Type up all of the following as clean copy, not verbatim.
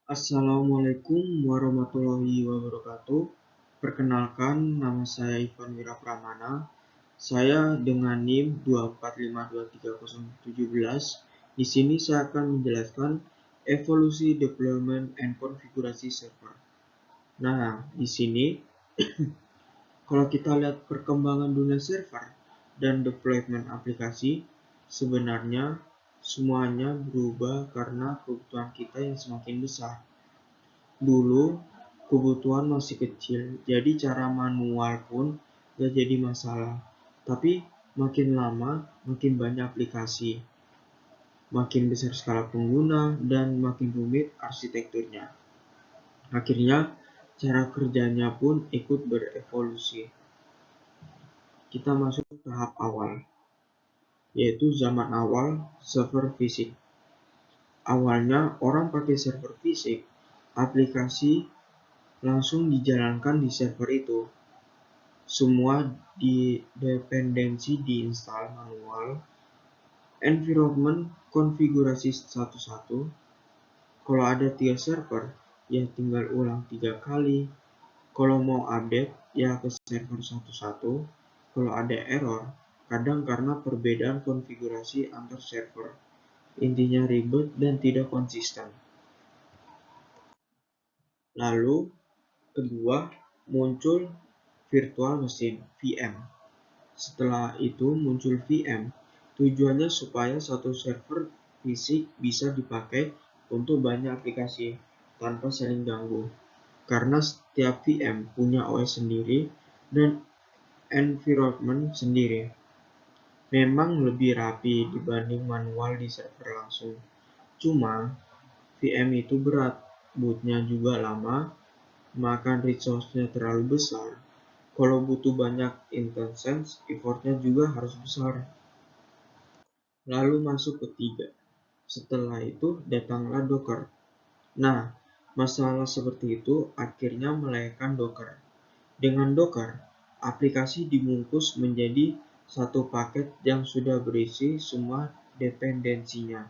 Assalamualaikum warahmatullahi wabarakatuh. Perkenalkan, nama saya Ivan Wirapramana. Saya dengan NIM 2452317. Di sini saya akan menjelaskan evolusi deployment and konfigurasi server. Nah, di sini kalau kita lihat perkembangan dunia server dan deployment aplikasi, sebenarnya semuanya berubah karena kebutuhan kita yang semakin besar. Dulu, kebutuhan masih kecil, jadi cara manual pun gak jadi masalah. Tapi makin lama, makin banyak aplikasi, makin besar skala pengguna, dan makin rumit arsitekturnya. Akhirnya, cara kerjanya pun ikut berevolusi. Kita masuk ke tahap awal, yaitu zaman awal server fisik. Awalnya orang pakai server fisik, aplikasi langsung dijalankan di server itu. Semua dependensi diinstal manual, environment konfigurasi satu-satu. Kalau ada 3 server, ya tinggal ulang 3 kali. Kalau mau update, ya ke server satu-satu. Kalau ada error, kadang karena perbedaan konfigurasi antar server. Intinya ribet dan tidak konsisten. Lalu, kedua, muncul virtual machine (VM). Setelah itu muncul VM. Tujuannya supaya satu server fisik bisa dipakai untuk banyak aplikasi tanpa saling ganggu. Karena setiap VM punya OS sendiri dan environment sendiri. Memang lebih rapi dibanding manual di server langsung. Cuma VM itu berat, bootnya juga lama, makan resource-nya terlalu besar. Kalau butuh banyak instance, effortnya juga harus besar. Lalu masuk ketiga. Setelah itu datanglah Docker. Nah, masalah seperti itu akhirnya melahirkan Docker. Dengan Docker, aplikasi dibungkus menjadi satu paket yang sudah berisi semua dependensinya.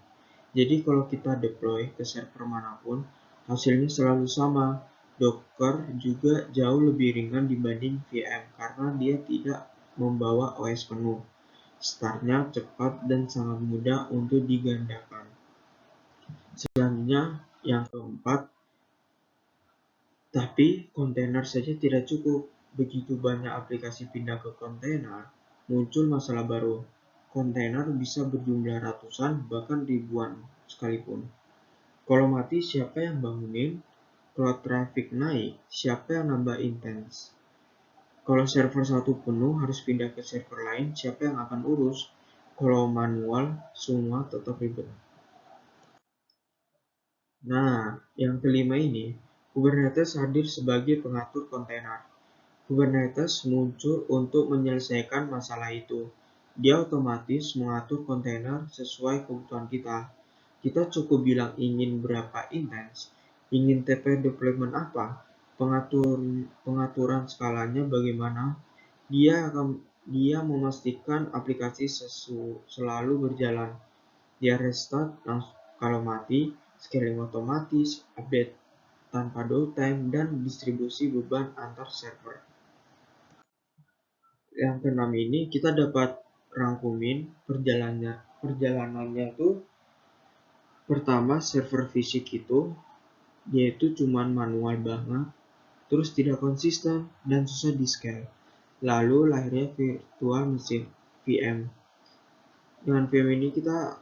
Jadi kalau kita deploy ke server manapun, hasilnya selalu sama. Docker juga jauh lebih ringan dibanding VM karena dia tidak membawa OS penuh. Startnya cepat dan sangat mudah untuk digandakan. Selanjutnya, yang keempat, tapi kontainer saja tidak cukup. Begitu banyak aplikasi pindah ke kontainer, muncul masalah baru. Kontainer bisa berjumlah ratusan, bahkan ribuan sekalipun. Kalau mati, siapa yang bangunin? Kalau traffic naik, siapa yang nambah intens? Kalau server satu penuh harus pindah ke server lain, siapa yang akan urus? Kalau manual, semua tetap ribet. Nah, yang kelima ini, Kubernetes hadir sebagai pengatur kontainer. Kubernetes muncul untuk menyelesaikan masalah itu. Dia otomatis mengatur kontainer sesuai kebutuhan kita. Kita cukup bilang ingin berapa intens, ingin TP deployment apa, pengaturan skalanya bagaimana. Dia memastikan aplikasi selalu berjalan. Dia restart kalau mati, scaling otomatis, update tanpa downtime, dan distribusi beban antar server. Yang keenam ini kita dapat rangkumin perjalanannya tuh. Pertama, server fisik itu yaitu cuman manual banget, terus tidak konsisten dan susah di scale. Lalu lahirnya virtual machine (VM). Dengan VM ini kita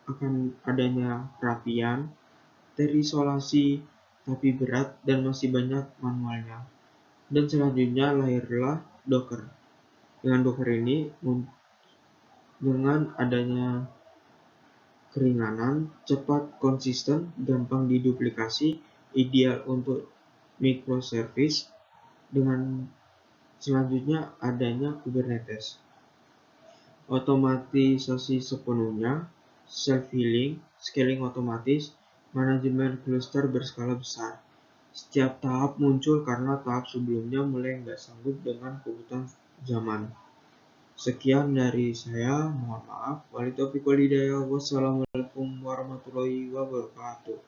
akan adanya perapian, terisolasi tapi berat dan masih banyak manualnya. Dan selanjutnya lahirlah Docker. Dengan Docker ini, dengan adanya keringanan, cepat, konsisten, gampang diduplikasi, ideal untuk microservice. Dengan selanjutnya adanya Kubernetes. Otomatisasi sepenuhnya, self-healing, scaling otomatis, manajemen cluster berskala besar. Setiap tahap muncul karena tahap sebelumnya mulai nggak sanggup dengan kebutuhan zaman. Sekian dari saya, mohon maaf. Wassalamualaikum warahmatullahi wabarakatuh.